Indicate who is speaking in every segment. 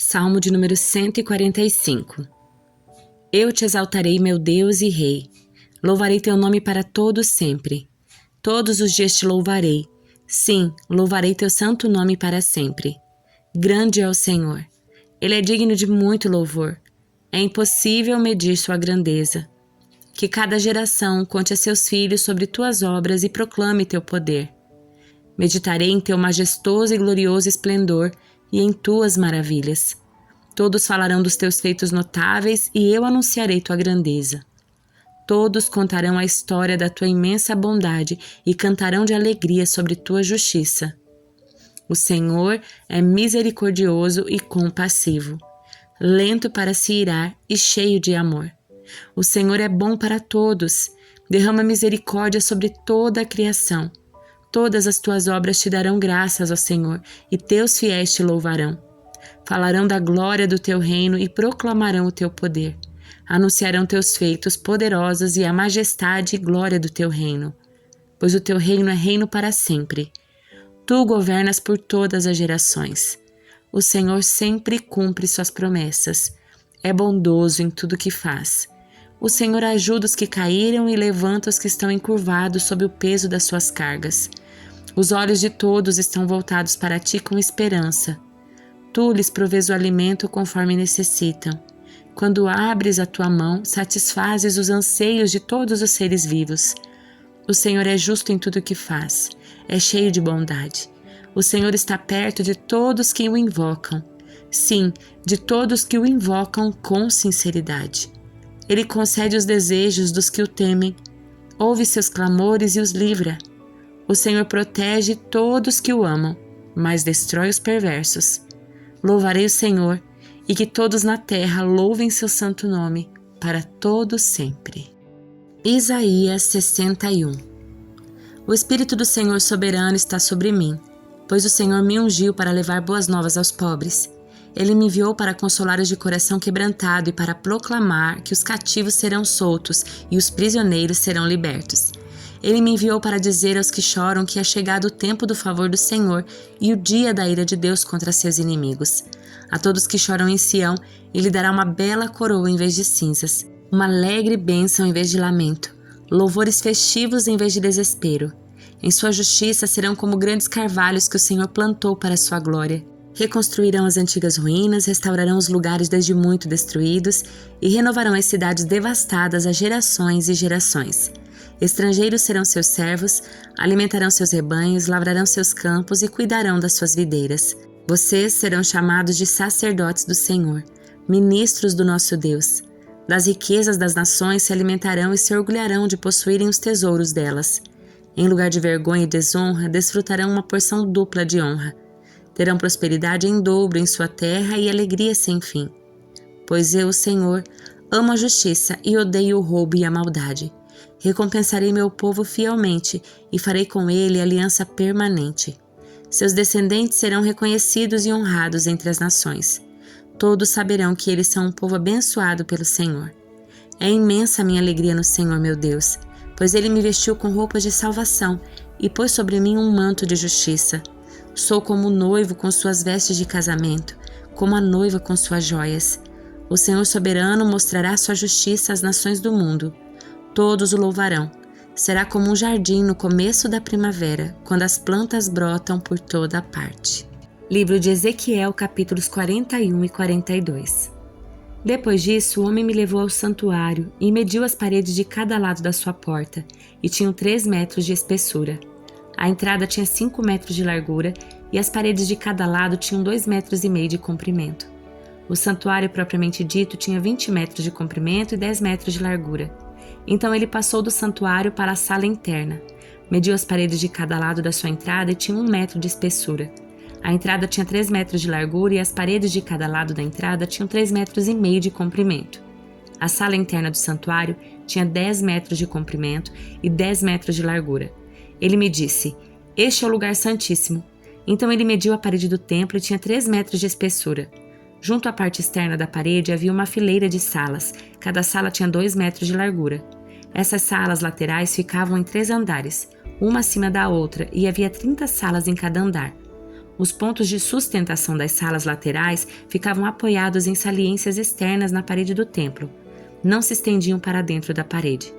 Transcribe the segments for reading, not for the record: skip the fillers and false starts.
Speaker 1: Salmo de número 145. Eu te exaltarei, meu Deus e Rei. Louvarei teu nome para todo sempre. Todos os dias te louvarei. Sim, louvarei teu santo nome para sempre. Grande é o Senhor. Ele é digno de muito louvor. É impossível medir sua grandeza. Que cada geração conte a seus filhos sobre tuas obras e proclame teu poder. Meditarei em teu majestoso e glorioso esplendor e em tuas maravilhas. Todos falarão dos teus feitos notáveis e eu anunciarei tua grandeza. Todos contarão a história da tua imensa bondade e cantarão de alegria sobre tua justiça. O Senhor é misericordioso e compassivo, lento para se irar e cheio de amor. O Senhor é bom para todos, derrama misericórdia sobre toda a criação. Todas as tuas obras te darão graças, ó Senhor, e teus fiéis te louvarão. Falarão da glória do teu reino e proclamarão o teu poder. Anunciarão teus feitos poderosos e a majestade e glória do teu reino. Pois o teu reino é reino para sempre. Tu governas por todas as gerações. O Senhor sempre cumpre suas promessas. É bondoso em tudo que faz. O Senhor ajuda os que caíram e levanta os que estão encurvados sob o peso das suas cargas. Os olhos de todos estão voltados para ti com esperança. Tu lhes provês o alimento conforme necessitam. Quando abres a tua mão, satisfazes os anseios de todos os seres vivos. O Senhor é justo em tudo o que faz, é cheio de bondade. O Senhor está perto de todos que o invocam. Sim, de todos que o invocam com sinceridade. Ele concede os desejos dos que o temem, ouve seus clamores e os livra. O Senhor protege todos que o amam, mas destrói os perversos. Louvarei o Senhor, e que todos na terra louvem seu santo nome, para todo sempre. Isaías 61. O Espírito do Senhor soberano está sobre mim, pois o Senhor me ungiu para levar boas novas aos pobres. Ele me enviou para consolar os de coração quebrantado e para proclamar que os cativos serão soltos e os prisioneiros serão libertos. Ele me enviou para dizer aos que choram que é chegado o tempo do favor do Senhor e o dia da ira de Deus contra seus inimigos. A todos que choram em Sião, ele dará uma bela coroa em vez de cinzas, uma alegre bênção em vez de lamento, louvores festivos em vez de desespero. Em sua justiça serão como grandes carvalhos que o Senhor plantou para sua glória. Reconstruirão as antigas ruínas, restaurarão os lugares desde muito destruídos e renovarão as cidades devastadas a gerações e gerações. Estrangeiros serão seus servos, alimentarão seus rebanhos, lavrarão seus campos e cuidarão das suas videiras. Vocês serão chamados de sacerdotes do Senhor, ministros do nosso Deus. Das riquezas das nações se alimentarão e se orgulharão de possuírem os tesouros delas. Em lugar de vergonha e desonra, desfrutarão uma porção dupla de honra. Terão prosperidade em dobro em sua terra e alegria sem fim. Pois eu, Senhor, amo a justiça e odeio o roubo e a maldade. Recompensarei meu povo fielmente e farei com ele aliança permanente. Seus descendentes serão reconhecidos e honrados entre as nações. Todos saberão que eles são um povo abençoado pelo Senhor. É imensa a minha alegria no Senhor, meu Deus, pois ele me vestiu com roupas de salvação e pôs sobre mim um manto de justiça. Sou como o noivo com suas vestes de casamento, como a noiva com suas joias. O Senhor soberano mostrará sua justiça às nações do mundo. Todos o louvarão. Será como um jardim no começo da primavera, quando as plantas brotam por toda a parte. Livro de Ezequiel, capítulos 41 e 42. Depois disso, o homem me levou ao santuário e mediu as paredes de cada lado da sua porta, e tinham 3 metros de espessura. A entrada tinha 5 metros de largura e as paredes de cada lado tinham 2,5 metros de comprimento. O santuário propriamente dito tinha 20 metros de comprimento e 10 metros de largura. Então ele passou do santuário para a sala interna. Mediu as paredes de cada lado da sua entrada e tinha 1 metro de espessura. A entrada tinha 3 metros de largura e as paredes de cada lado da entrada tinham 3,5 metros de comprimento. A sala interna do santuário tinha 10 metros de comprimento e 10 metros de largura. Ele me disse: "Este é o lugar santíssimo." Então ele mediu a parede do templo e tinha 3 metros de espessura. Junto à parte externa da parede havia uma fileira de salas. Cada sala tinha 2 metros de largura. Essas salas laterais ficavam em 3 andares, uma acima da outra, e havia 30 salas em cada andar. Os pontos de sustentação das salas laterais ficavam apoiados em saliências externas na parede do templo. Não se estendiam para dentro da parede.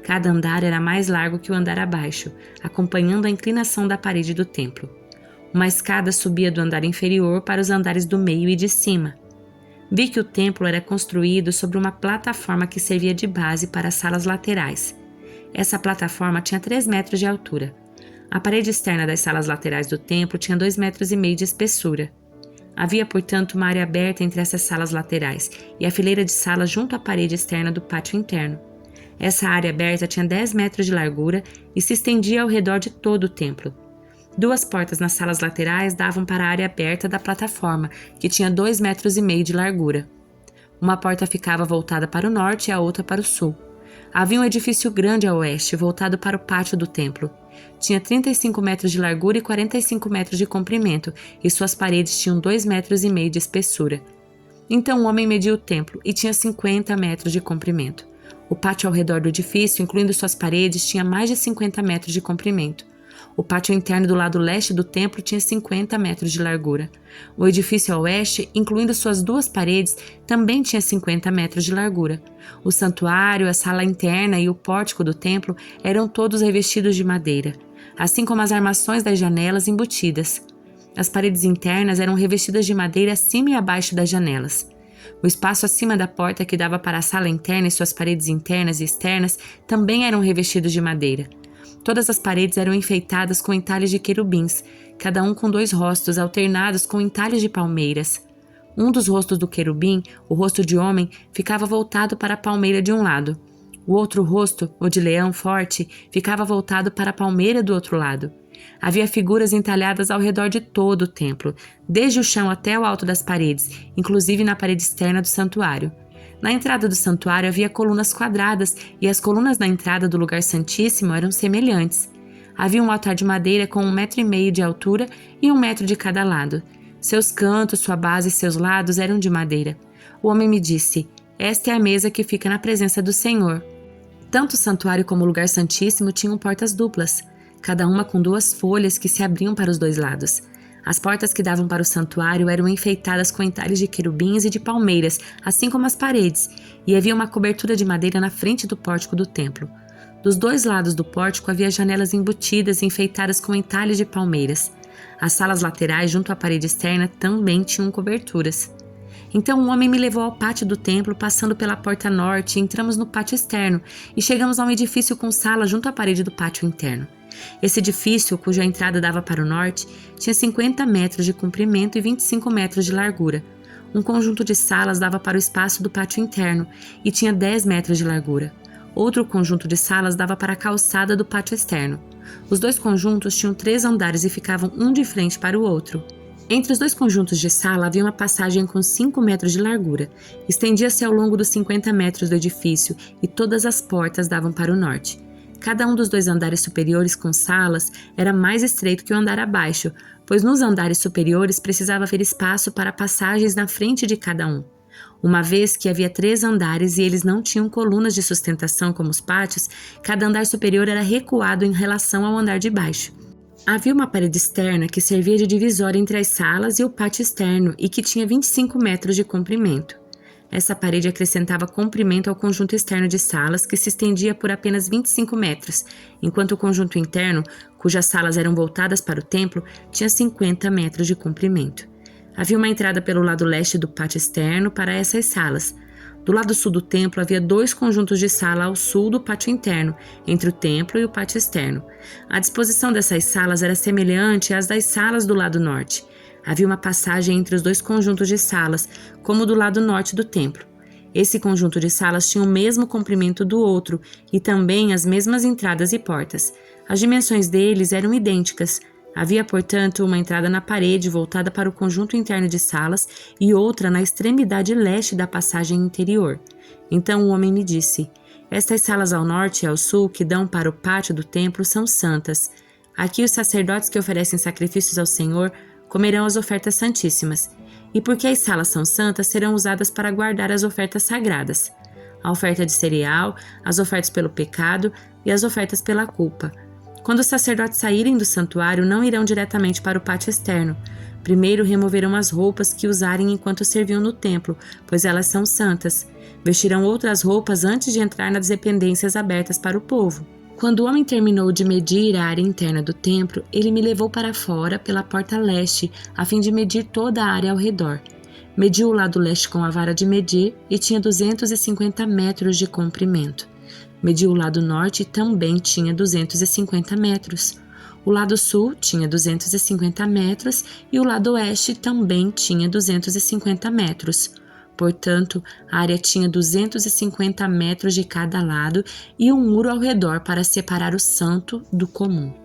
Speaker 1: Cada andar era mais largo que o andar abaixo, acompanhando a inclinação da parede do templo. Uma escada subia do andar inferior para os andares do meio e de cima. Vi que o templo era construído sobre uma plataforma que servia de base para as salas laterais. Essa plataforma tinha 3 metros de altura. A parede externa das salas laterais do templo tinha 2,5 metros de espessura. Havia, portanto, uma área aberta entre essas salas laterais e a fileira de salas junto à parede externa do pátio interno. Essa área aberta tinha 10 metros de largura e se estendia ao redor de todo o templo. 2 portas nas salas laterais davam para a área aberta da plataforma, que tinha 2,5 metros de largura. Uma porta ficava voltada para o norte e a outra para o sul. Havia um edifício grande a oeste, voltado para o pátio do templo. Tinha 35 metros de largura e 45 metros de comprimento, e suas paredes tinham 2,5 metros de espessura. Então o homem mediu o templo, e tinha 50 metros de comprimento. O pátio ao redor do edifício, incluindo suas paredes, tinha mais de 50 metros de comprimento. O pátio interno do lado leste do templo tinha 50 metros de largura. O edifício a oeste, incluindo suas 2 paredes, também tinha 50 metros de largura. O santuário, a sala interna e o pórtico do templo eram todos revestidos de madeira, assim como as armações das janelas embutidas. As paredes internas eram revestidas de madeira acima e abaixo das janelas. O espaço acima da porta que dava para a sala interna e suas paredes internas e externas também eram revestidos de madeira. Todas as paredes eram enfeitadas com entalhes de querubins, cada um com 2 rostos alternados com entalhes de palmeiras. Um dos rostos do querubim, o rosto de homem, ficava voltado para a palmeira de um lado. O outro rosto, o de leão forte, ficava voltado para a palmeira do outro lado. Havia figuras entalhadas ao redor de todo o templo, desde o chão até o alto das paredes, inclusive na parede externa do santuário. Na entrada do santuário havia colunas quadradas e as colunas na entrada do lugar santíssimo eram semelhantes. Havia um altar de madeira com 1,5 metro de altura e 1 metro de cada lado. Seus cantos, sua base e seus lados eram de madeira. O homem me disse: "Esta é a mesa que fica na presença do Senhor." Tanto o santuário como o lugar santíssimo tinham portas duplas, cada uma com 2 folhas que se abriam para os 2 lados. As portas que davam para o santuário eram enfeitadas com entalhes de querubins e de palmeiras, assim como as paredes, e havia uma cobertura de madeira na frente do pórtico do templo. Dos 2 lados do pórtico havia janelas embutidas e enfeitadas com entalhes de palmeiras. As salas laterais, junto à parede externa, também tinham coberturas. Então o homem me levou ao pátio do templo, passando pela porta norte, e entramos no pátio externo, e chegamos a um edifício com sala junto à parede do pátio interno. Esse edifício, cuja entrada dava para o norte, tinha 50 metros de comprimento e 25 metros de largura. Um conjunto de salas dava para o espaço do pátio interno e tinha 10 metros de largura. Outro conjunto de salas dava para a calçada do pátio externo. Os 2 conjuntos tinham 3 andares e ficavam um de frente para o outro. Entre os 2 conjuntos de sala havia uma passagem com 5 metros de largura. Estendia-se ao longo dos 50 metros do edifício e todas as portas davam para o norte. Cada um dos 2 andares superiores com salas era mais estreito que o andar abaixo, pois nos andares superiores precisava haver espaço para passagens na frente de cada um. Uma vez que havia 3 andares e eles não tinham colunas de sustentação como os pátios, cada andar superior era recuado em relação ao andar de baixo. Havia uma parede externa que servia de divisória entre as salas e o pátio externo e que tinha 25 metros de comprimento. Essa parede acrescentava comprimento ao conjunto externo de salas, que se estendia por apenas 25 metros, enquanto o conjunto interno, cujas salas eram voltadas para o templo, tinha 50 metros de comprimento. Havia uma entrada pelo lado leste do pátio externo para essas salas. Do lado sul do templo havia 2 conjuntos de sala ao sul do pátio interno, entre o templo e o pátio externo. A disposição dessas salas era semelhante às das salas do lado norte. Havia uma passagem entre os 2 conjuntos de salas, como do lado norte do templo. Esse conjunto de salas tinha o mesmo comprimento do outro e também as mesmas entradas e portas. As dimensões deles eram idênticas. Havia, portanto, uma entrada na parede voltada para o conjunto interno de salas e outra na extremidade leste da passagem interior. Então o homem me disse: "Estas salas ao norte e ao sul que dão para o pátio do templo são santas. Aqui os sacerdotes que oferecem sacrifícios ao Senhor comerão as ofertas santíssimas, e porque as salas são santas, serão usadas para guardar as ofertas sagradas, a oferta de cereal, as ofertas pelo pecado e as ofertas pela culpa. Quando os sacerdotes saírem do santuário, não irão diretamente para o pátio externo. Primeiro removerão as roupas que usarem enquanto serviam no templo, pois elas são santas. Vestirão outras roupas antes de entrar nas dependências abertas para o povo. Quando o homem terminou de medir a área interna do templo, ele me levou para fora pela porta leste, a fim de medir toda a área ao redor. Mediu o lado leste com a vara de medir e tinha 250 metros de comprimento. Mediu o lado norte e também tinha 250 metros. O lado sul tinha 250 metros e o lado oeste também tinha 250 metros. Portanto, a área tinha 250 metros de cada lado e um muro ao redor para separar o santo do comum.